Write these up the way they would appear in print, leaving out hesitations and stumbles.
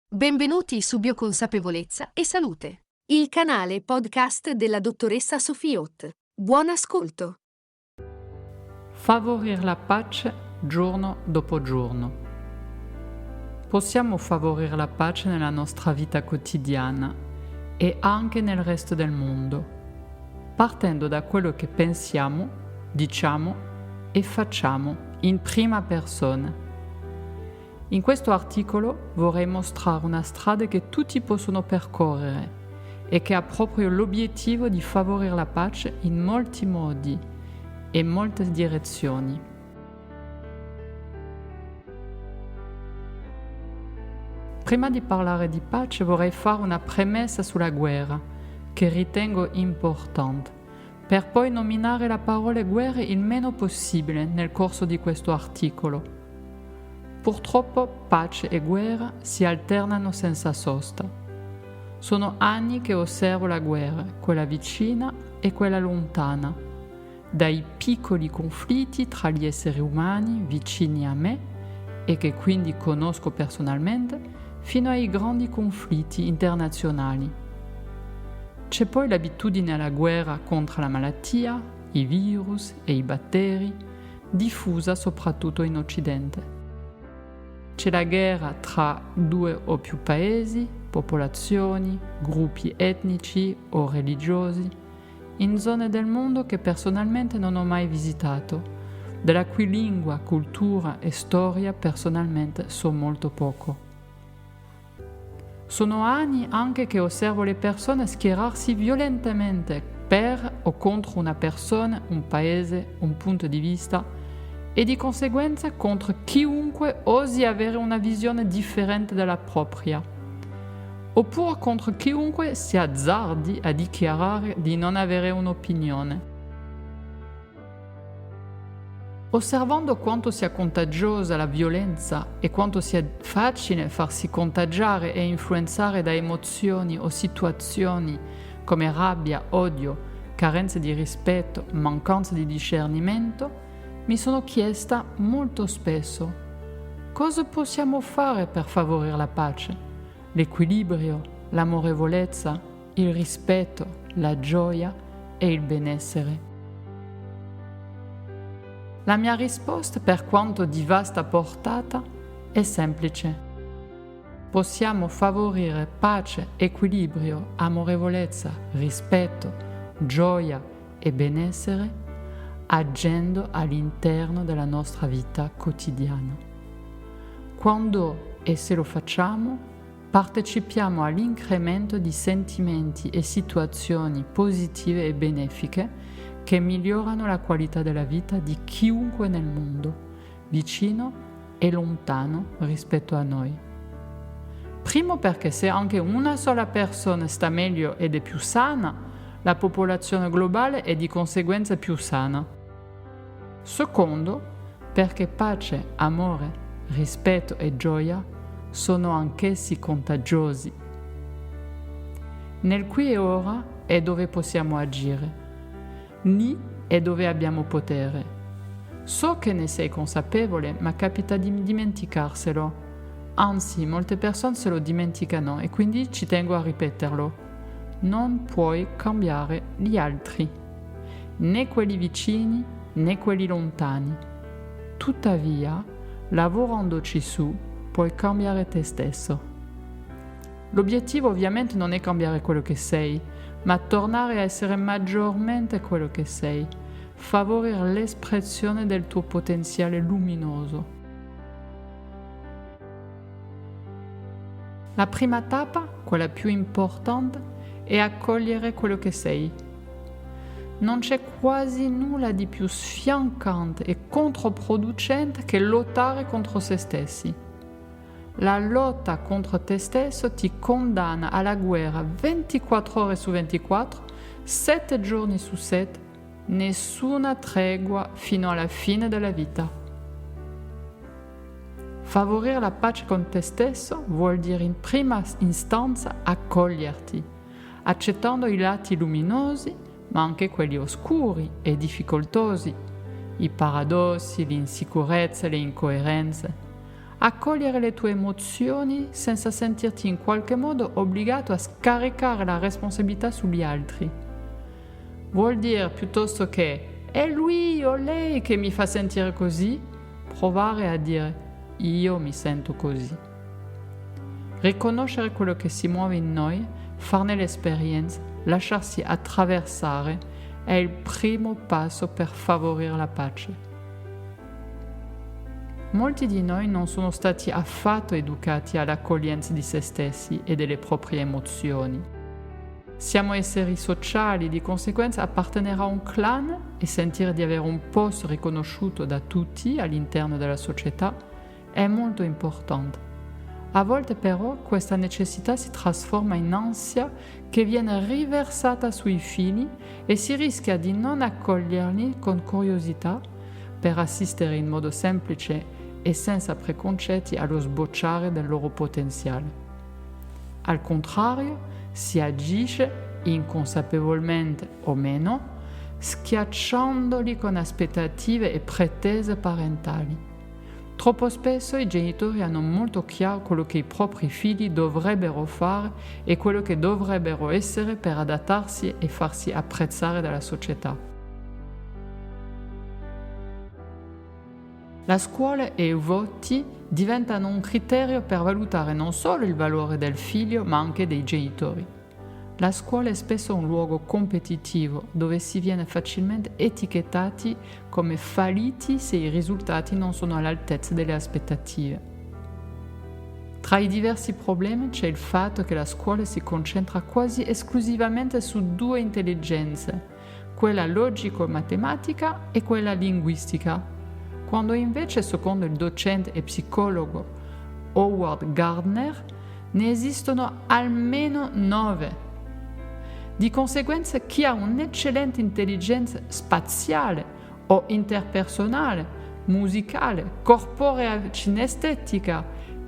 Benvenuti su Bioconsapevolezza e Salute, il canale podcast della dottoressa Sofiot. Buon ascolto! Favorire la pace giorno dopo giorno. Possiamo favorire la pace nella nostra vita quotidiana e anche nel resto del mondo, partendo da quello che pensiamo, diciamo e facciamo in prima persona. In questo articolo vorrei mostrare una strada che tutti possono percorrere e che ha proprio l'obiettivo di favorire la pace in molti modi e molte direzioni. Prima di parlare di pace vorrei fare una premessa sulla guerra, che ritengo importante, per poi nominare la parola guerra il meno possibile nel corso di questo articolo. Purtroppo pace e guerra si alternano senza sosta. Sono anni che osservo la guerra, quella vicina e quella lontana, dai piccoli conflitti tra gli esseri umani vicini a me e che quindi conosco personalmente, fino ai grandi conflitti internazionali. C'è poi l'abitudine alla guerra contro la malattia, i virus e i batteri, diffusa soprattutto in Occidente. C'è la guerra tra due o più paesi, popolazioni, gruppi etnici o religiosi, in zone del mondo che personalmente non ho mai visitato, della cui lingua, cultura e storia personalmente so molto poco. Sono anni anche che osservo le persone schierarsi violentemente per o contro una persona, un paese, un punto di vista, e di conseguenza contro chiunque osi avere una visione differente dalla propria, oppure contro chiunque si azzardi a dichiarare di non avere un'opinione. Osservando quanto sia contagiosa la violenza e quanto sia facile farsi contagiare e influenzare da emozioni o situazioni come rabbia, odio, carenza di rispetto, mancanza di discernimento, mi sono chiesta molto spesso cosa possiamo fare per favorire la pace, l'equilibrio, l'amorevolezza, il rispetto, la gioia e il benessere. La mia risposta, per quanto di vasta portata, è semplice. Possiamo favorire pace, equilibrio, amorevolezza, rispetto, gioia e benessere agendo all'interno della nostra vita quotidiana. Quando e se lo facciamo, partecipiamo all'incremento di sentimenti e situazioni positive e benefiche che migliorano la qualità della vita di chiunque nel mondo, vicino e lontano rispetto a noi. Primo perché se anche una sola persona sta meglio ed è più sana, la popolazione globale è di conseguenza più sana. Secondo, perché pace, amore, rispetto e gioia sono anch'essi contagiosi. Nel qui e ora è dove possiamo agire. Lì è dove abbiamo potere. So che ne sei consapevole, ma capita di dimenticarselo. Anzi, molte persone se lo dimenticano e quindi ci tengo a ripeterlo. Non puoi cambiare gli altri, né quelli vicini né quelli lontani. Tuttavia, lavorandoci su, puoi cambiare te stesso. L'obiettivo ovviamente non è cambiare quello che sei, ma tornare a essere maggiormente quello che sei, favorire l'espressione del tuo potenziale luminoso. La prima tappa, quella più importante, è accogliere quello che sei. Non c'è quasi nulla di più sfiancante e controproducente che lottare contro se stessi. La lotta contro te stesso ti condanna alla guerra 24 ore su 24, 7 giorni su 7, nessuna tregua fino alla fine della vita. Favorire la pace con te stesso vuol dire in prima istanza accoglierti, accettando i lati luminosi ma anche quelli oscuri e difficoltosi, i paradossi, l'insicurezza, le incoerenze, accogliere le tue emozioni senza sentirti in qualche modo obbligato a scaricare la responsabilità sugli altri. Vuol dire piuttosto che è lui o lei che mi fa sentire così, provare a dire io mi sento così. Riconoscere quello che si muove in noi, farne l'esperienza, lasciarsi attraversare è il primo passo per favorire la pace. Molti di noi non sono stati affatto educati all'accoglienza di se stessi e delle proprie emozioni. Siamo esseri sociali, di conseguenza appartenere a un clan e sentire di avere un posto riconosciuto da tutti all'interno della società è molto importante. A volte però questa necessità si trasforma in ansia che viene riversata sui figli e si rischia di non accoglierli con curiosità per assistere in modo semplice e senza preconcetti allo sbocciare del loro potenziale. Al contrario, si agisce inconsapevolmente o meno, schiacciandoli con aspettative e pretese parentali. Troppo spesso i genitori hanno molto chiaro quello che i propri figli dovrebbero fare e quello che dovrebbero essere per adattarsi e farsi apprezzare dalla società. La scuola e i voti diventano un criterio per valutare non solo il valore del figlio, ma anche dei genitori. La scuola è spesso un luogo competitivo dove si viene facilmente etichettati come falliti se i risultati non sono all'altezza delle aspettative. Tra i diversi problemi c'è il fatto che la scuola si concentra quasi esclusivamente su due intelligenze, quella logico-matematica e quella linguistica, quando invece, secondo il docente e psicologo Howard Gardner, ne esistono almeno 9. Di conseguenza, chi ha un'eccellente intelligenza spaziale o interpersonale, musicale, corporea cinestetica,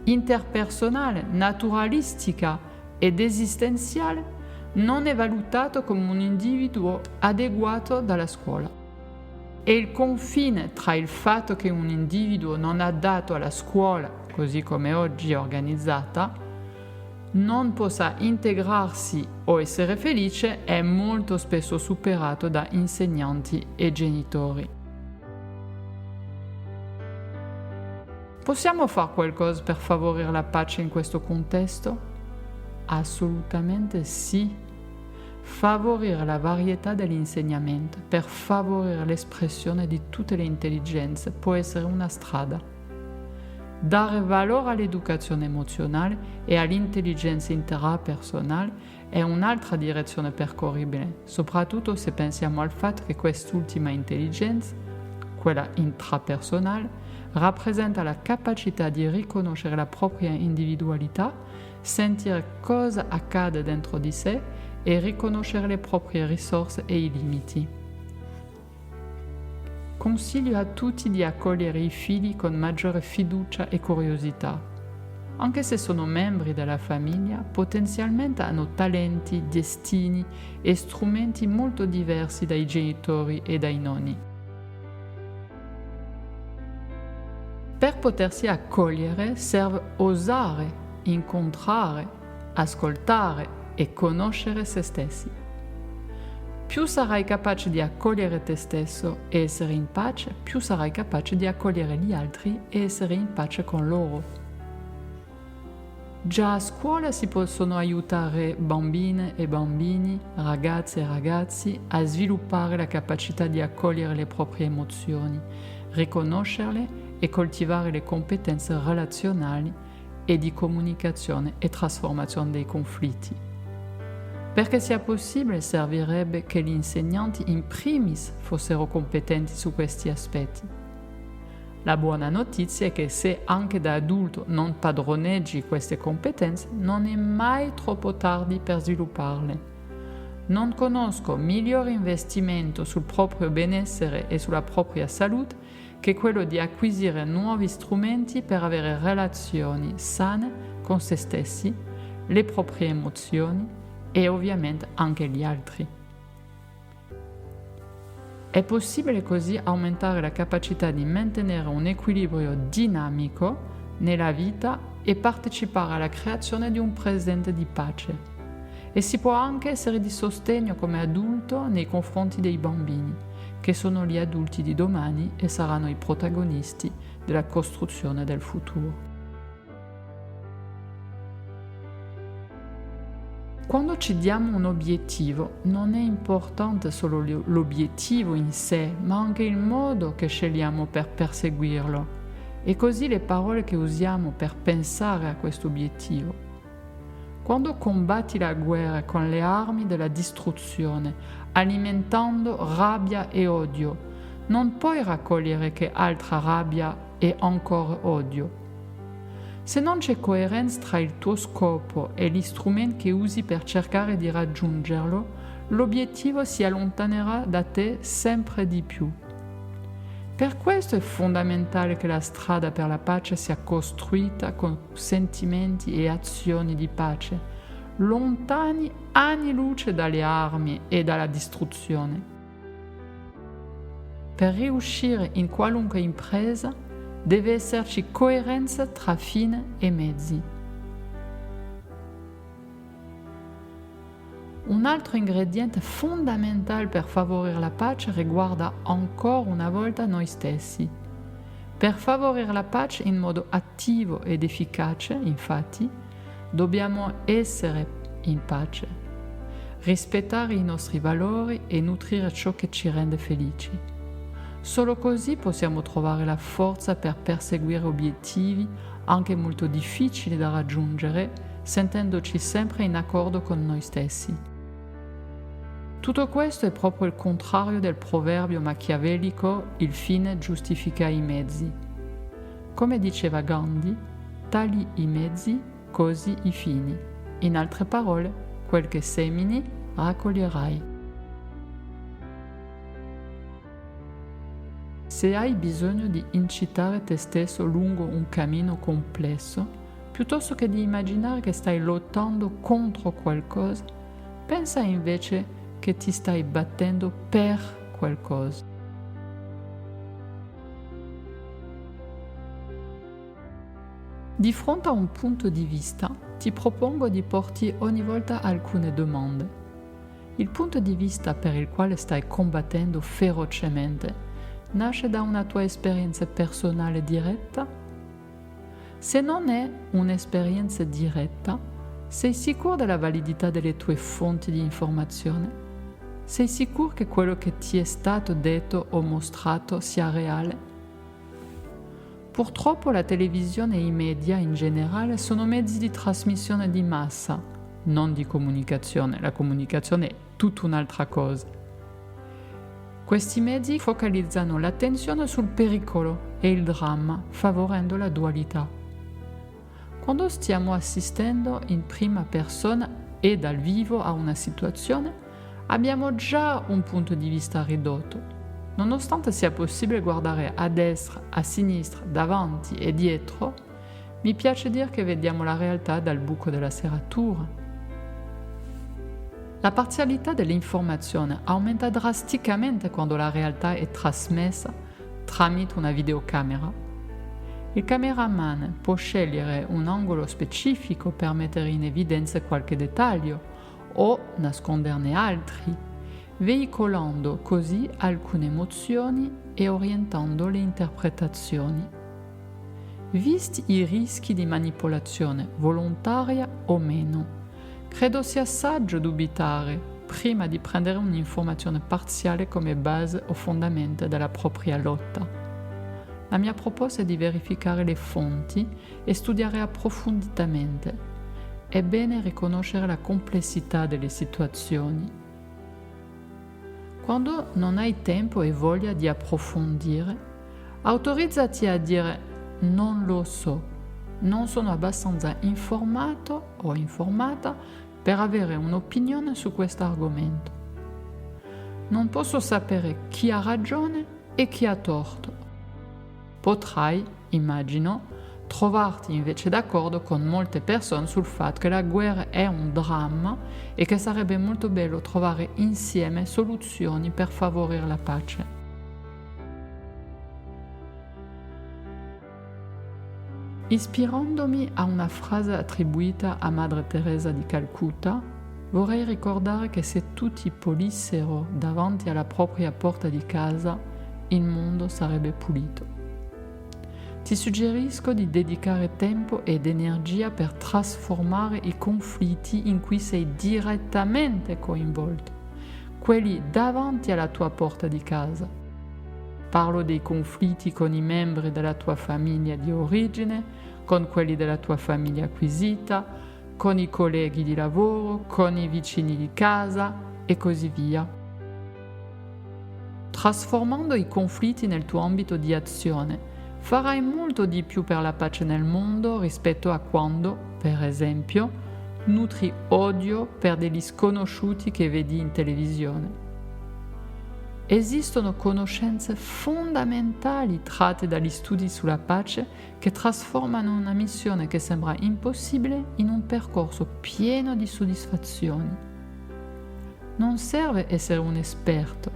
interpersonale, naturalistica ed esistenziale, non è valutato come un individuo adeguato dalla scuola. E il confine tra il fatto che un individuo non adatto alla scuola, così come oggi è organizzata, non possa integrarsi o essere felice è molto spesso superato da insegnanti e genitori. Possiamo fare qualcosa per favorire la pace in questo contesto? Assolutamente sì. Favorire la varietà dell'insegnamento per favorire l'espressione di tutte le intelligenze può essere una strada. Dare valore all'educazione emozionale e all'intelligenza intrapersonale è un'altra direzione percorribile, soprattutto se pensiamo al fatto che quest'ultima intelligenza, quella intrapersonale, rappresenta la capacità di riconoscere la propria individualità, sentire cosa accade dentro di sé e riconoscere le proprie risorse e i limiti. Consiglio a tutti di accogliere i figli con maggiore fiducia e curiosità. Anche se sono membri della famiglia, potenzialmente hanno talenti, destini e strumenti molto diversi dai genitori e dai nonni. Per potersi accogliere serve osare, incontrare, ascoltare e conoscere se stessi. Più sarai capace di accogliere te stesso e essere in pace, più sarai capace di accogliere gli altri e essere in pace con loro. Già a scuola si possono aiutare bambine e bambini, ragazze e ragazzi a sviluppare la capacità di accogliere le proprie emozioni, riconoscerle e coltivare le competenze relazionali e di comunicazione e trasformazione dei conflitti. Perché sia possibile, servirebbe che gli insegnanti in primis fossero competenti su questi aspetti. La buona notizia è che se anche da adulto non padroneggi queste competenze, non è mai troppo tardi per svilupparle. Non conosco migliore investimento sul proprio benessere e sulla propria salute che quello di acquisire nuovi strumenti per avere relazioni sane con se stessi, le proprie emozioni e ovviamente anche gli altri. È possibile così aumentare la capacità di mantenere un equilibrio dinamico nella vita e partecipare alla creazione di un presente di pace. E si può anche essere di sostegno come adulto nei confronti dei bambini, che sono gli adulti di domani e saranno i protagonisti della costruzione del futuro. Quando ci diamo un obiettivo, non è importante solo l'obiettivo in sé, ma anche il modo che scegliamo per perseguirlo e così le parole che usiamo per pensare a questo obiettivo. Quando combatti la guerra con le armi della distruzione, alimentando rabbia e odio, non puoi raccogliere che altra rabbia e ancora odio. Se non c'è coerenza tra il tuo scopo e gli strumenti che usi per cercare di raggiungerlo, l'obiettivo si allontanerà da te sempre di più. Per questo è fondamentale che la strada per la pace sia costruita con sentimenti e azioni di pace, lontani anni luce dalle armi e dalla distruzione. Per riuscire in qualunque impresa, deve esserci coerenza tra fine e mezzi. Un altro ingrediente fondamentale per favorire la pace riguarda ancora una volta noi stessi. Per favorire la pace in modo attivo ed efficace, infatti, dobbiamo essere in pace, rispettare i nostri valori e nutrire ciò che ci rende felici. Solo così possiamo trovare la forza per perseguire obiettivi anche molto difficili da raggiungere, sentendoci sempre in accordo con noi stessi. Tutto questo è proprio il contrario del proverbio machiavellico "il fine giustifica i mezzi". Come diceva Gandhi, tagli i mezzi, così i fini. In altre parole, quel che semini, raccoglierai. Se hai bisogno di incitare te stesso lungo un cammino complesso, piuttosto che di immaginare che stai lottando contro qualcosa, pensa invece che ti stai battendo per qualcosa. Di fronte a un punto di vista, ti propongo di porti ogni volta alcune domande. Il punto di vista per il quale stai combattendo ferocemente nasce da una tua esperienza personale diretta? Se non è un'esperienza diretta, sei sicuro della validità delle tue fonti di informazione? Sei sicuro che quello che ti è stato detto o mostrato sia reale? Purtroppo la televisione e i media in generale sono mezzi di trasmissione di massa, non di comunicazione. La comunicazione è tutta un'altra cosa. Questi mezzi focalizzano l'attenzione sul pericolo e il dramma, favorendo la dualità. Quando stiamo assistendo in prima persona e dal vivo a una situazione, abbiamo già un punto di vista ridotto. Nonostante sia possibile guardare a destra, a sinistra, davanti e dietro, mi piace dire che vediamo la realtà dal buco della serratura. La parzialità dell'informazione aumenta drasticamente quando la realtà è trasmessa tramite una videocamera. Il cameraman può scegliere un angolo specifico per mettere in evidenza qualche dettaglio o nasconderne altri, veicolando così alcune emozioni e orientando le interpretazioni. Visti i rischi di manipolazione, volontaria o meno, credo sia saggio dubitare prima di prendere un'informazione parziale come base o fondamento della propria lotta. La mia proposta è di verificare le fonti e studiare approfonditamente. È bene riconoscere la complessità delle situazioni. Quando non hai tempo e voglia di approfondire, autorizzati a dire "non lo so". Non sono abbastanza informato o informata per avere un'opinione su questo argomento. Non posso sapere chi ha ragione e chi ha torto. Potrai, immagino, trovarti invece d'accordo con molte persone sul fatto che la guerra è un dramma e che sarebbe molto bello trovare insieme soluzioni per favorire la pace. Ispirandomi a una frase attribuita a Madre Teresa di Calcutta, vorrei ricordare che se tutti pulissero davanti alla propria porta di casa, il mondo sarebbe pulito. Ti suggerisco di dedicare tempo ed energia per trasformare i conflitti in cui sei direttamente coinvolto, quelli davanti alla tua porta di casa. Parlo dei conflitti con i membri della tua famiglia di origine, con quelli della tua famiglia acquisita, con i colleghi di lavoro, con i vicini di casa e così via. Trasformando i conflitti nel tuo ambito di azione, farai molto di più per la pace nel mondo rispetto a quando, per esempio, nutri odio per degli sconosciuti che vedi in televisione. Esistono conoscenze fondamentali tratte dagli studi sulla pace che trasformano una missione che sembra impossibile in un percorso pieno di soddisfazioni. Non serve essere un esperto,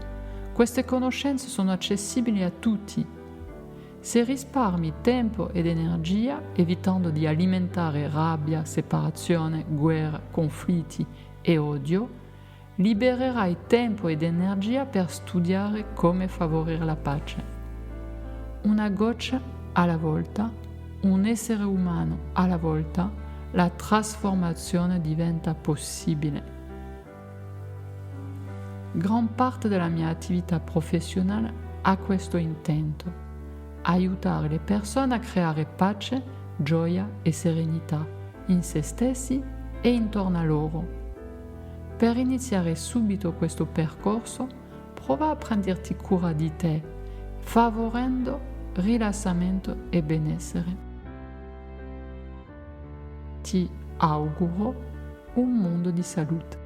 queste conoscenze sono accessibili a tutti. Se risparmi tempo ed energia evitando di alimentare rabbia, separazione, guerra, conflitti e odio, libererai tempo ed energia per studiare come favorire la pace. Una goccia alla volta, un essere umano alla volta, la trasformazione diventa possibile. Gran parte della mia attività professionale ha questo intento: aiutare le persone a creare pace, gioia e serenità in se stessi e intorno a loro. Per iniziare subito questo percorso, prova a prenderti cura di te, favorendo rilassamento e benessere. Ti auguro un mondo di salute.